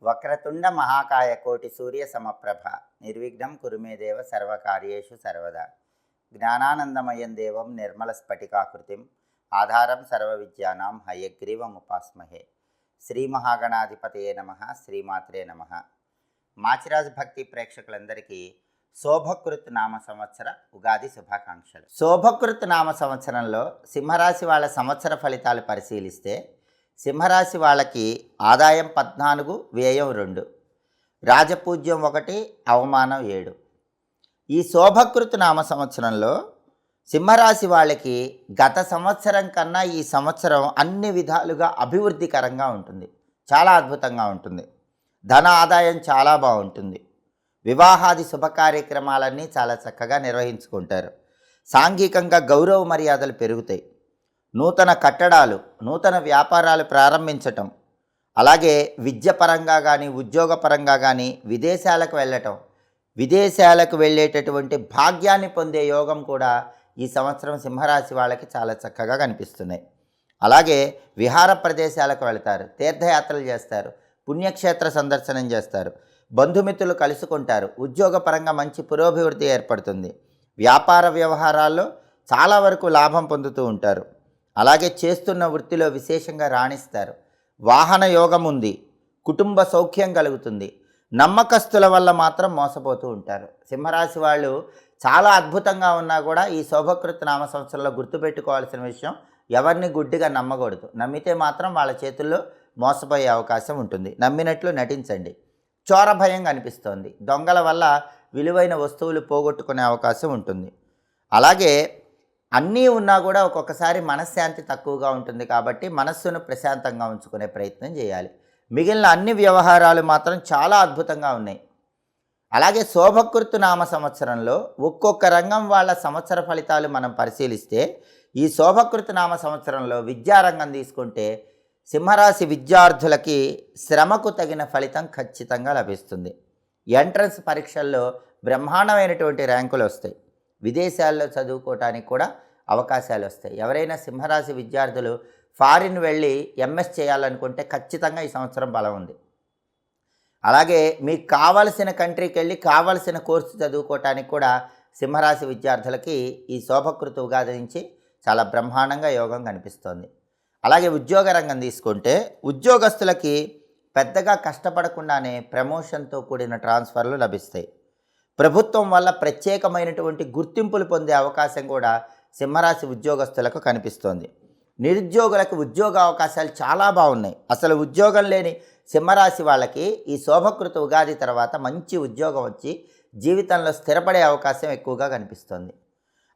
వక్రతుండ మహాకాయ కోటి సూర్య సమప్రభ నిర్విఘ్నం కురుమే దేవ సర్వకార్యేషు సర్వదా జ్ఞానానందమయం దేవం నిర్మల స్ఫటికాకృతిం ఆధారం సర్వ విద్యానాం హయగ్రీవముపాస్మహే శ్రీ మహాగణాధిపతయే నమః శ్రీమాత్రే నమః. మాచిరాజ్ భక్తి ప్రేక్షకులందరికీ శోభకృత్ నామ సంవత్సర ఉగాది శుభాకాంక్షలు. శోభకృత్ నామ సంవత్సరంలో సింహరాశి వాళ్ళ సంవత్సర ఫలితాలు పరిశీలిస్తే సింహరాశి వాళ్ళకి ఆదాయం 14, వ్యయం 2, రాజపూజ్యం 1, అవమానం 7. ఈ శోభకృత్ నామ సంవత్సరంలో సింహరాశి వాళ్ళకి గత సంవత్సరం కన్నా ఈ సంవత్సరం అన్ని విధాలుగా అభివృద్ధికరంగా ఉంటుంది, చాలా అద్భుతంగా ఉంటుంది. ధన ఆదాయం చాలా బాగుంటుంది. వివాహాది శుభ కార్యక్రమాలన్నీ చాలా చక్కగా నిర్వహించుకుంటారు. సాంఘికంగా గౌరవ మర్యాదలు పెరుగుతాయి. నూతన కట్టడాలు, నూతన వ్యాపారాలు ప్రారంభించటం, అలాగే విద్యపరంగా కానీ ఉద్యోగపరంగా కానీ విదేశాలకు వెళ్ళటం, విదేశాలకు వెళ్ళేటటువంటి భాగ్యాన్ని పొందే యోగం కూడా ఈ సంవత్సరం సింహరాశి వాళ్ళకి చాలా చక్కగా కనిపిస్తున్నాయి. అలాగే విహార ప్రదేశాలకు వెళతారు, తీర్థయాత్రలు చేస్తారు, పుణ్యక్షేత్ర సందర్శనం చేస్తారు, బంధుమిత్రులు కలుసుకుంటారు, ఉద్యోగపరంగా మంచి పురోభివృద్ధి ఏర్పడుతుంది. వ్యాపార వ్యవహారాల్లో చాలా వరకు లాభం పొందుతూ ఉంటారు. అలాగే చేస్తున్న వృత్తిలో విశేషంగా రాణిస్తారు. వాహన యోగం ఉంది, కుటుంబ సౌఖ్యం కలుగుతుంది. నమ్మకస్తుల వల్ల మాత్రం మోసపోతూ ఉంటారు. సింహరాశి వాళ్ళు చాలా అద్భుతంగా ఉన్నా కూడా ఈ శోభకృత్ నామ సంవత్సరంలో గుర్తుపెట్టుకోవాల్సిన విషయం, ఎవరిని గుడ్డిగా నమ్మకూడదు. నమ్మితే మాత్రం వాళ్ళ చేతుల్లో మోసపోయే అవకాశం ఉంటుంది. నమ్మినట్లు నటించండి. చోర భయం కనిపిస్తోంది. దొంగల వల్ల విలువైన వస్తువులు పోగొట్టుకునే అవకాశం ఉంటుంది. అలాగే అన్నీ ఉన్నా కూడా ఒక్కొక్కసారి మనశ్శాంతి తక్కువగా ఉంటుంది. కాబట్టి మనస్సును ప్రశాంతంగా ఉంచుకునే ప్రయత్నం చేయాలి. మిగిలిన అన్ని వ్యవహారాలు మాత్రం చాలా అద్భుతంగా ఉన్నాయి. అలాగే శోభకృత్ నామ సంవత్సరంలో ఒక్కొక్క రంగం వాళ్ళ సంవత్సర ఫలితాలు మనం పరిశీలిస్తే ఈ శోభకృత్ నామ సంవత్సరంలో విద్యారంగం తీసుకుంటే సింహరాశి విద్యార్థులకి శ్రమకు తగిన ఫలితం ఖచ్చితంగా లభిస్తుంది. ఎంట్రన్స్ పరీక్షల్లో బ్రహ్మాండమైనటువంటి ర్యాంకులు వస్తాయి. విదేశాల్లో చదువుకోవటానికి కూడా అవకాశాలు వస్తాయి. ఎవరైనా సింహరాశి విద్యార్థులు ఫారిన్ వెళ్ళి ఎంఎస్ చేయాలనుకుంటే ఖచ్చితంగా ఈ సంవత్సరం బలం ఉంది. అలాగే మీకు కావలసిన కంట్రీకి వెళ్ళి కావలసిన కోర్సు చదువుకోవటానికి కూడా సింహరాశి విద్యార్థులకి ఈ శోభకృత్ ఉగాది నుంచి చాలా బ్రహ్మాండంగా యోగం కనిపిస్తోంది. అలాగే ఉద్యోగ రంగం తీసుకుంటే ఉద్యోగస్తులకి పెద్దగా కష్టపడకుండానే ప్రమోషన్తో కూడిన ట్రాన్స్ఫర్లు లభిస్తాయి. ప్రభుత్వం వల్ల ప్రత్యేకమైనటువంటి గుర్తింపులు పొందే అవకాశం కూడా సింహరాశి ఉద్యోగస్తులకు కనిపిస్తోంది. నిరుద్యోగులకు ఉద్యోగ అవకాశాలు చాలా బాగున్నాయి. అసలు ఉద్యోగం లేని సింహరాశి వాళ్ళకి ఈ శోభకృత్ ఉగాది తర్వాత మంచి ఉద్యోగం వచ్చి జీవితంలో స్థిరపడే అవకాశం ఎక్కువగా కనిపిస్తోంది.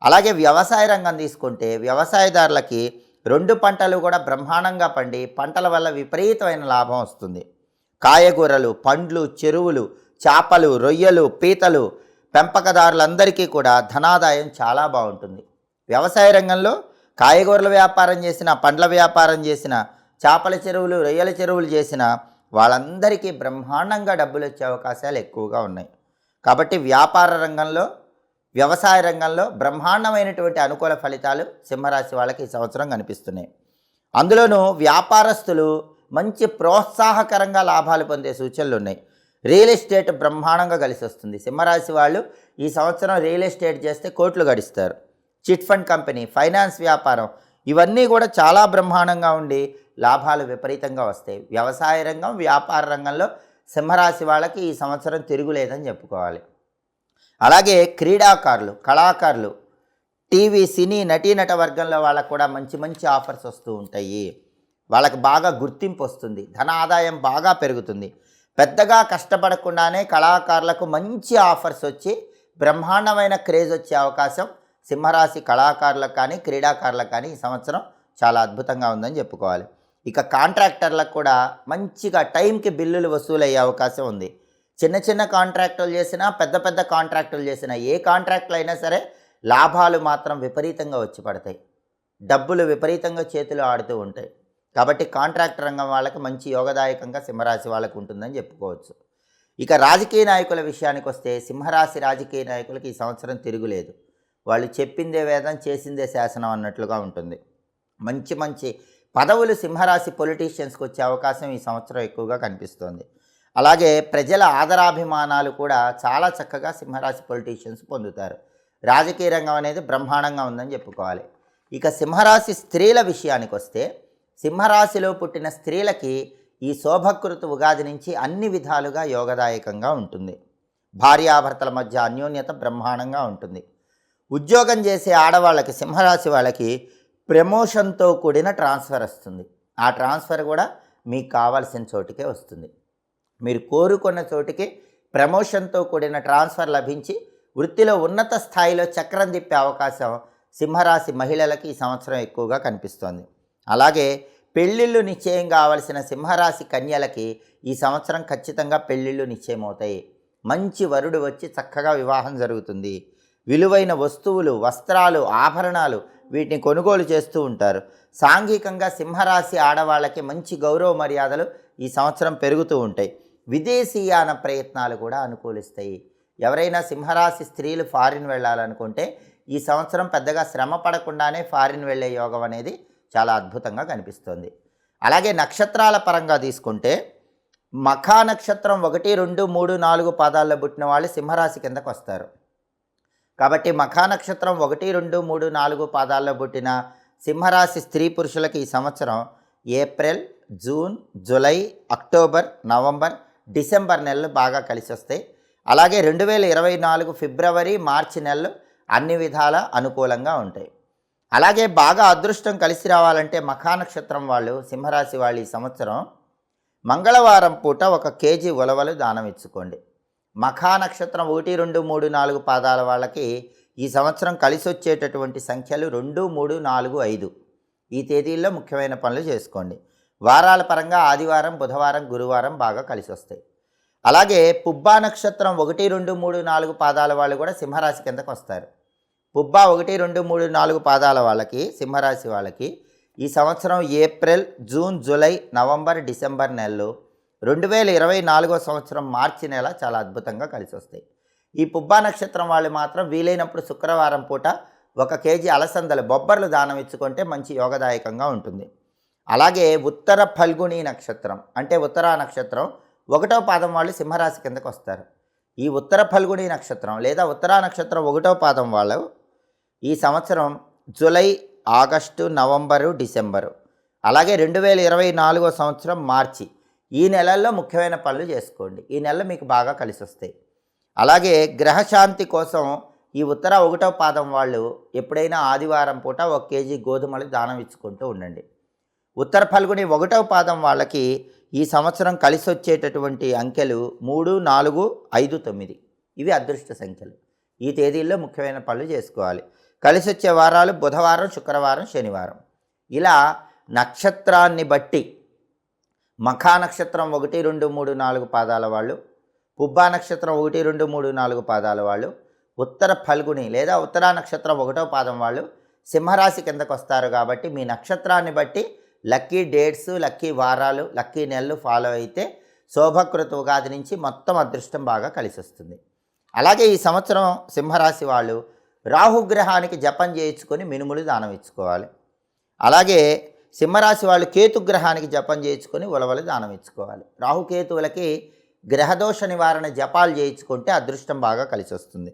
అలాగే వ్యవసాయ రంగం తీసుకుంటే వ్యవసాయదారులకి 2 పంటలు కూడా బ్రహ్మాండంగా పండి పంటల వల్ల విపరీతమైన లాభం వస్తుంది. కాయగూరలు, పండ్లు, చెరువులు, చేపలు, రొయ్యలు, పీతలు పెంపకదారులందరికీ కూడా ధనాదాయం చాలా బాగుంటుంది. వ్యవసాయ రంగంలో కాయగూరల వ్యాపారం చేసిన, పండ్ల వ్యాపారం చేసిన, చేపల చెరువులు, రొయ్యల చెరువులు చేసిన వాళ్ళందరికీ బ్రహ్మాండంగా డబ్బులు వచ్చే అవకాశాలు ఎక్కువగా ఉన్నాయి. కాబట్టి వ్యాపార రంగంలో, వ్యవసాయ రంగంలో బ్రహ్మాండమైనటువంటి అనుకూల ఫలితాలు సింహరాశి వాళ్ళకి ఈ సంవత్సరం కనిపిస్తున్నాయి. అందులోనూ వ్యాపారస్తులు మంచి ప్రోత్సాహకరంగా లాభాలు పొందే సూచనలు ఉన్నాయి. రియల్ ఎస్టేట్ బ్రహ్మాండంగా కలిసి వస్తుంది. సింహరాశి వాళ్ళు ఈ సంవత్సరం రియల్ ఎస్టేట్ చేస్తే కోట్లు గడిస్తారు. చిట్ ఫండ్ కంపెనీ, ఫైనాన్స్ వ్యాపారం ఇవన్నీ కూడా చాలా బ్రహ్మాండంగా ఉండి లాభాలు విపరీతంగా వస్తాయి. వ్యవసాయ రంగం, వ్యాపార రంగంలో సింహరాశి వాళ్ళకి ఈ సంవత్సరం తిరుగులేదని చెప్పుకోవాలి. అలాగే క్రీడాకారులు, కళాకారులు, టీవీ, సినీ, నటీనట వర్గంలో వాళ్ళకు కూడా మంచి మంచి ఆఫర్స్ వస్తూ ఉంటాయి. వాళ్ళకి బాగా గుర్తింపు వస్తుంది. ధన ఆదాయం బాగా పెరుగుతుంది. పెద్దగా కష్టపడకుండానే కళాకారులకు మంచి ఆఫర్స్ వచ్చి బ్రహ్మాండమైన క్రేజ్ వచ్చే అవకాశం సింహరాశి కళాకారులకు కానీ క్రీడాకారులకు కానీ ఈ సంవత్సరం చాలా అద్భుతంగా ఉందని చెప్పుకోవాలి. ఇక కాంట్రాక్టర్లకు కూడా మంచిగా టైంకి బిల్లులు వసూలయ్యే అవకాశం ఉంది. చిన్న చిన్న కాంట్రాక్టులు చేసినా, పెద్ద పెద్ద కాంట్రాక్టులు చేసినా, ఏ కాంట్రాక్టులు అయినా సరే లాభాలు మాత్రం విపరీతంగా వచ్చి పడతాయి. డబ్బులు విపరీతంగా చేతులు ఆడుతూ ఉంటాయి. కాబట్టి కాంట్రాక్ట్ రంగం వాళ్ళకి మంచి యోగదాయకంగా సింహరాశి వాళ్ళకు ఉంటుందని చెప్పుకోవచ్చు. ఇక రాజకీయ నాయకుల విషయానికి వస్తే సింహరాశి రాజకీయ నాయకులకి ఈ సంవత్సరం తిరుగులేదు. వాళ్ళు చెప్పిందే వేదం, చేసిందే శాసనం అన్నట్లుగా ఉంటుంది. మంచి మంచి పదవులు సింహరాశి పొలిటీషియన్స్కి వచ్చే అవకాశం ఈ సంవత్సరం ఎక్కువగా కనిపిస్తోంది. అలాగే ప్రజల ఆదరాభిమానాలు కూడా చాలా చక్కగా సింహరాశి పొలిటీషియన్స్ పొందుతారు. రాజకీయ రంగం అనేది బ్రహ్మాండంగా ఉందని చెప్పుకోవాలి. ఇక సింహరాశి స్త్రీల విషయానికి వస్తే, సింహరాశిలో పుట్టిన స్త్రీలకి ఈ శోభకృత ఉగాది నుంచి అన్ని విధాలుగా యోగదాయకంగా ఉంటుంది. భార్యాభర్తల మధ్య అన్యోన్యత బ్రహ్మాండంగా ఉంటుంది. ఉద్యోగం చేసే ఆడవాళ్ళకి, సింహరాశి వాళ్ళకి ప్రమోషన్తో కూడిన ట్రాన్స్ఫర్ వస్తుంది. ఆ ట్రాన్స్ఫర్ కూడా మీకు కావాల్సిన చోటుకే వస్తుంది. మీరు కోరుకున్న చోటికి ప్రమోషన్తో కూడిన ట్రాన్స్ఫర్ లభించి వృత్తిలో ఉన్నత స్థాయిలో చక్రం తిప్పే అవకాశం సింహరాశి మహిళలకి ఈ సంవత్సరం ఎక్కువగా కనిపిస్తోంది. అలాగే పెళ్ళిళ్ళు నిశ్చయం కావలసిన సింహరాశి కన్యలకి ఈ సంవత్సరం ఖచ్చితంగా పెళ్ళిళ్ళు నిశ్చయమవుతాయి. మంచి వరుడు వచ్చి చక్కగా వివాహం జరుగుతుంది. విలువైన వస్తువులు, వస్త్రాలు, ఆభరణాలు వీటిని కొనుగోలు చేస్తూ ఉంటారు. సాంఘికంగా సింహరాశి ఆడవాళ్ళకి మంచి గౌరవ మర్యాదలు ఈ సంవత్సరం పెరుగుతూ ఉంటాయి. విదేశీయాన ప్రయత్నాలు కూడా అనుకూలిస్తాయి. ఎవరైనా సింహరాశి స్త్రీలు ఫారిన్ వెళ్ళాలనుకుంటే ఈ సంవత్సరం పెద్దగా శ్రమ పడకుండానే ఫారిన్ వెళ్ళే యోగం అనేది చాలా అద్భుతంగా కనిపిస్తుంది. అలాగే నక్షత్రాల పరంగా తీసుకుంటే, మఖా నక్షత్రం 1, 2, 3, 4 పాదాల్లో పుట్టిన వాళ్ళు సింహరాశి కిందకు వస్తారు. కాబట్టి మఖా నక్షత్రం 1, 2, 3, 4 పాదాల్లో పుట్టిన సింహరాశి స్త్రీ పురుషులకి ఈ సంవత్సరం April, June, July, October, November, December నెలలు బాగా కలిసి వస్తాయి. అలాగే 2024 ఫిబ్రవరి, మార్చి నెలలు అన్ని విధాల అనుకూలంగా ఉంటాయి. అలాగే బాగా అదృష్టం కలిసి రావాలంటే మఖా నక్షత్రం వాళ్ళు, సింహరాశి వాళ్ళు ఈ సంవత్సరం మంగళవారం పూట 1 కేజీ ఉలవలు దానం ఇచ్చుకోండి. మఖా నక్షత్రం 1, 2, 3, 4 పాదాల వాళ్ళకి ఈ సంవత్సరం కలిసి వచ్చేటటువంటి సంఖ్యలు 2, 3, 4, 5. ఈ తేదీల్లో ముఖ్యమైన పనులు చేసుకోండి. వారాల పరంగా ఆదివారం, బుధవారం, గురువారం బాగా కలిసి వస్తాయి. అలాగే పుబ్బా నక్షత్రం 1, 2, 3, 4 పాదాల వాళ్ళు కూడా సింహరాశి కిందకు వస్తారు. పుబ్బా 1, 2, 3, 4 పాదాల వాళ్ళకి, సింహరాశి వాళ్ళకి ఈ సంవత్సరం April, June, July, November, December నెలలు, 2024 సంవత్సరం మార్చి నెల చాలా అద్భుతంగా కలిసి వస్తాయి. ఈ పుబ్బా నక్షత్రం వాళ్ళు మాత్రం వీలైనప్పుడు శుక్రవారం పూట 1 కేజీ అలసందలు, బొబ్బర్లు దానం ఇచ్చుకుంటే మంచి యోగదాయకంగా ఉంటుంది. అలాగే ఉత్తర ఫల్గుణి నక్షత్రం అంటే ఉత్తరా నక్షత్రం 1వ పాదం వాళ్ళు సింహరాశి కిందకు వస్తారు. ఈ ఉత్తర ఫల్గుణి నక్షత్రం లేదా ఉత్తరా నక్షత్రం 1వ పాదం వాళ్ళు ఈ సంవత్సరం జూలై, ఆగస్టు, నవంబరు, డిసెంబరు, అలాగే 2024 సంవత్సరం మార్చి, ఈ నెలల్లో ముఖ్యమైన పనులు చేసుకోండి. ఈ నెలలు మీకు బాగా కలిసి వస్తాయి. అలాగే గ్రహశాంతి కోసం ఈ ఉత్తర 1వ పాదం వాళ్ళు ఎప్పుడైనా ఆదివారం పూట 1 కేజీ గోధుమలు దానం ఇచ్చుకుంటూ ఉండండి. ఉత్తర ఫల్గుని 1వ పాదం వాళ్ళకి ఈ సంవత్సరం కలిసి వచ్చేటటువంటి అంకెలు 3, 4, 5, 9. ఇవి అదృష్ట సంఖ్యలు. ఈ తేదీల్లో ముఖ్యమైన పనులు చేసుకోవాలి. కలిసి వచ్చే వారాలు బుధవారం, శుక్రవారం, శనివారం. ఇలా నక్షత్రాన్ని బట్టి మఖా నక్షత్రం 1, 2, 3, 4 పాదాల వాళ్ళు, పుబ్బా నక్షత్రం 1, 2, 3, 4 పాదాల వాళ్ళు, ఉత్తర ఫల్గుని లేదా ఉత్తరా నక్షత్రం 1వ పాదం వాళ్ళు సింహరాశి కిందకు వస్తారు. కాబట్టి మీ నక్షత్రాన్ని బట్టి లక్కీ డేట్స్, లక్కీ వారాలు, లక్కీ నెలలు ఫాలో అయితే శోభకృత ఉగాది నుంచి మొత్తం అదృష్టం బాగా కలిసి వస్తుంది. అలాగే ఈ సంవత్సరం సింహరాశి వాళ్ళు రాహుగ్రహానికి జపం చేయించుకొని మినుములు దానం ఇచ్చుకోవాలి. అలాగే సింహరాశి వాళ్ళు కేతుగ్రహానికి జపం చేయించుకొని ఉలవలు దానం ఇచ్చుకోవాలి. రాహుకేతువులకి గ్రహదోష నివారణ జపాలు చేయించుకుంటే అదృష్టం బాగా కలిసి వస్తుంది.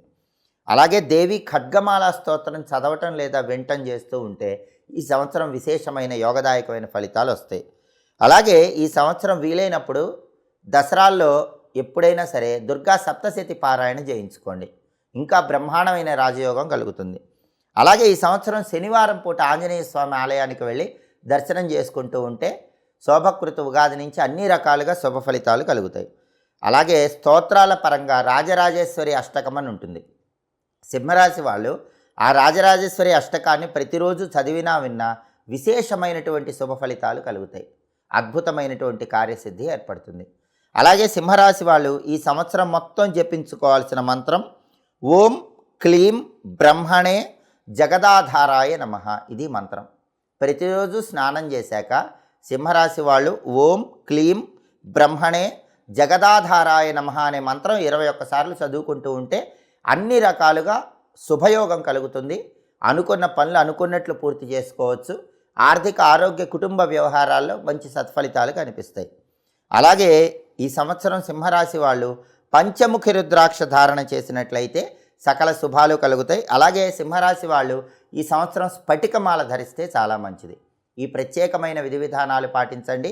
అలాగే దేవి ఖడ్గమాల స్తోత్రం చదవటం లేదా వినటం చేస్తూ ఉంటే ఈ సంవత్సరం విశేషమైన యోగదాయకమైన ఫలితాలు వస్తాయి. అలాగే ఈ సంవత్సరం వీలైనప్పుడు దసరాల్లో ఎప్పుడైనా సరే దుర్గా సప్తశతి పారాయణ చేయించుకోండి. ఇంకా బ్రహ్మాండమైన రాజయోగం కలుగుతుంది. అలాగే ఈ సంవత్సరం శనివారం పూట ఆంజనేయ స్వామి ఆలయానికి వెళ్ళి దర్శనం చేసుకుంటూ ఉంటే శోభకృత ఉగాది నుంచి అన్ని రకాలుగా శుభ ఫలితాలు కలుగుతాయి. అలాగే స్తోత్రాల పరంగా రాజరాజేశ్వరి అష్టకం అని ఉంటుంది. సింహరాశి వాళ్ళు ఆ రాజరాజేశ్వరి అష్టకాన్ని ప్రతిరోజు చదివినా విన్నా విశేషమైనటువంటి శుభ ఫలితాలు కలుగుతాయి. అద్భుతమైనటువంటి కార్యసిద్ధి ఏర్పడుతుంది. అలాగే సింహరాశి వాళ్ళు ఈ సంవత్సరం మొత్తం జపించుకోవాల్సిన మంత్రం ఓం క్లీం బ్రహ్మణే జగదాధారాయ నమః. ఇది మంత్రం. ప్రతిరోజు స్నానం చేశాక సింహరాశి వాళ్ళు ఓం క్లీం బ్రహ్మణే జగదాధారాయ నమః అనే మంత్రం 21 సార్లు చదువుకుంటూ ఉంటే అన్ని రకాలుగా శుభయోగం కలుగుతుంది. అనుకున్న పనులు అనుకున్నట్లు పూర్తి చేసుకోవచ్చు. ఆర్థిక, ఆరోగ్య, కుటుంబ వ్యవహారాల్లో మంచి సత్ఫలితాలు కనిపిస్తాయి. అలాగే ఈ సంవత్సరం సింహరాశి వాళ్ళు పంచముఖి రుద్రాక్ష ధారణ చేసినట్లయితే సకల శుభాలు కలుగుతాయి. అలాగే సింహరాశి వాళ్ళు ఈ సంవత్సరం స్ఫటికమాల ధరిస్తే చాలా మంచిది. ఈ ప్రత్యేకమైన విధి విధానాలు పాటించండి.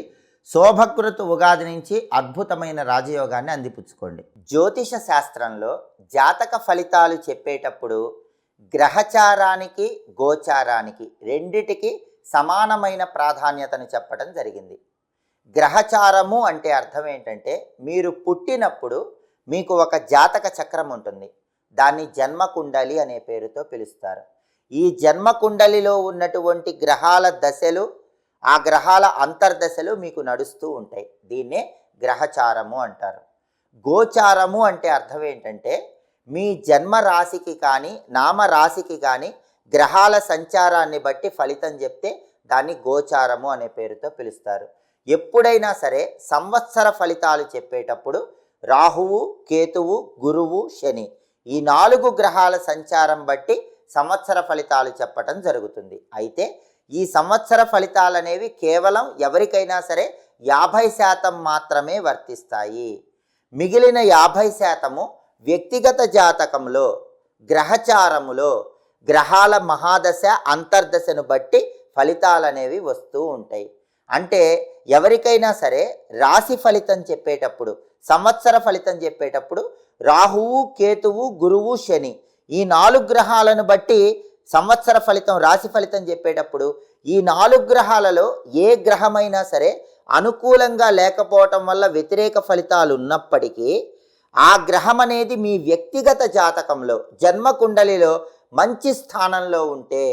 శోభకృతు ఉగాది నుంచి అద్భుతమైన రాజయోగాన్ని అందిపుచ్చుకోండి. జ్యోతిష శాస్త్రంలో జాతక ఫలితాలు చెప్పేటప్పుడు గ్రహచారానికి గోచారానికి రెండిటికి సమానమైన ప్రాధాన్యతను చెప్పడం జరిగింది. గ్రహచారము అంటే అర్థం ఏంటంటే మీరు పుట్టినప్పుడు మీకు ఒక జాతక చక్రం ఉంటుంది. దాన్ని జన్మకుండలి అనే పేరుతో పిలుస్తారు. ఈ జన్మకుండలిలో ఉన్నటువంటి గ్రహాల దశలు, ఆ గ్రహాల అంతర్దశలు మీకు నడుస్తూ ఉంటాయి. దీన్నే గ్రహచారము అంటారు. గోచారము అంటే అర్థం ఏంటంటే మీ జన్మ రాశికి కానీ నామరాశికి కానీ గ్రహాల సంచారాన్ని బట్టి ఫలితం చెప్తే దాన్ని గోచారము అనే పేరుతో పిలుస్తారు. ఎప్పుడైనా సరే సంవత్సర ఫలితాలు చెప్పేటప్పుడు రాహువు, కేతువు, గురువు, శని ఈ 4 గ్రహాల సంచారం బట్టి సంవత్సర ఫలితాలు చెప్పటం జరుగుతుంది. అయితే ఈ సంవత్సర ఫలితాలు అనేవి కేవలం ఎవరికైనా సరే 50% మాత్రమే వర్తిస్తాయి. మిగిలిన 50% వ్యక్తిగత జాతకంలో గ్రహచారములో గ్రహాల మహాదశ అంతర్దశను బట్టి ఫలితాలు అనేవి వస్తూ ఉంటాయి. అంటే ఎవరికైనా సరే రాశి ఫలితం చెప్పేటప్పుడు, సంవత్సర ఫలితం చెప్పేటప్పుడు రాహువు, కేతువు, గురువు, శని ఈ 4 గ్రహాలను బట్టి సంవత్సర ఫలితం, రాశి ఫలితం చెప్పేటప్పుడు ఈ 4 గ్రహాలలో ఏ గ్రహమైనా సరే అనుకూలంగా లేకపోవటం వల్ల వ్యతిరేక ఫలితాలు ఉన్నప్పటికీ ఆ గ్రహం అనేది మీ వ్యక్తిగత జాతకంలో జన్మకుండలిలో మంచి స్థానంలో ఉంటే,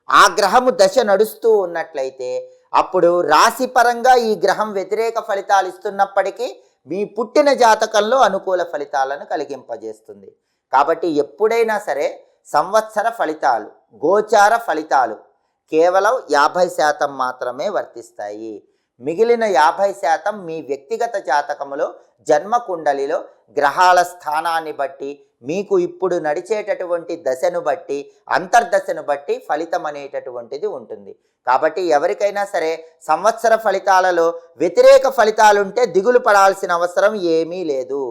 ఆ గ్రహము దశ నడుస్తూ ఉన్నట్లయితే అప్పుడు రాశిపరంగా ఈ గ్రహం వ్యతిరేక ఫలితాలు ఇస్తున్నప్పటికీ మీ పుట్టిన జాతకంలో అనుకూల ఫలితాలను కలిగింపజేస్తుంది. కాబట్టి ఎప్పుడైనా సరే సంవత్సర ఫలితాలు, గోచార ఫలితాలు కేవలం 50% మాత్రమే వర్తిస్తాయి. మిగిలిన 50% మీ వ్యక్తిగత జాతకములో జన్మకుండలిలో గ్రహాల స్థానాన్ని బట్టి, మీకు ఇప్పుడు నడిచేటటువంటి దశను బట్టి, అంతర్దశను బట్టి ఫలితం అనేటటువంటిది ఉంటుంది. కాబట్టి ఎవరికైనా సరే సంవత్సర ఫలితాలలో వ్యతిరేక ఫలితాలుంటే దిగులు పడాల్సిన అవసరం ఏమీ లేదు.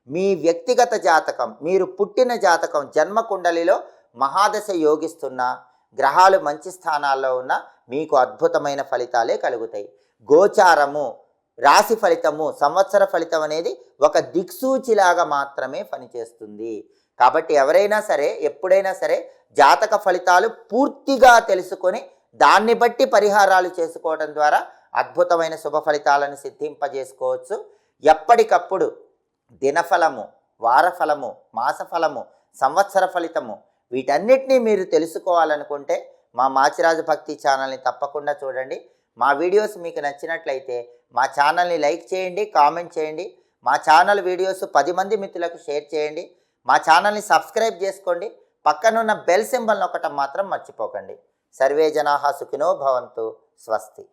మీ వ్యక్తిగత జాతకం, మీరు పుట్టిన జాతకం జన్మకుండలిలో మహాదశ యోగిస్తున్నా, గ్రహాలు మంచి స్థానాల్లో ఉన్నా మీకు అద్భుతమైన ఫలితాలే కలుగుతాయి. గోచారము, రాశి ఫలితము, సంవత్సర ఫలితం అనేది ఒక దిక్సూచిలాగా మాత్రమే పనిచేస్తుంది. కాబట్టి ఎవరైనా సరే ఎప్పుడైనా సరే జాతక ఫలితాలు పూర్తిగా తెలుసుకొని దాన్ని బట్టి పరిహారాలు చేసుకోవడం ద్వారా అద్భుతమైన శుభ ఫలితాలను సిద్ధింపజేసుకోవచ్చు. ఎప్పటికప్పుడు దినఫలము, వారఫలము, మాసఫలము, సంవత్సర ఫలితము వీటన్నిటినీ మీరు తెలుసుకోవాలనుకుంటే మా మాచిరాజు భక్తి ఛానల్ని తప్పకుండా చూడండి. మా వీడియోస్ మీకు నచ్చినట్లయితే మా ఛానల్ని లైక్ చేయండి, కామెంట్ చేయండి. మా ఛానల్ వీడియోస్ 10 మంది మిత్రులకు షేర్ చేయండి. మా ఛానల్ని సబ్స్క్రైబ్ చేసుకోండి. పక్కనున్న బెల్ సింబల్ నొక్కటం మాత్రం మర్చిపోకండి. సర్వే జనాః సుఖినో భవంతు. స్వస్తి.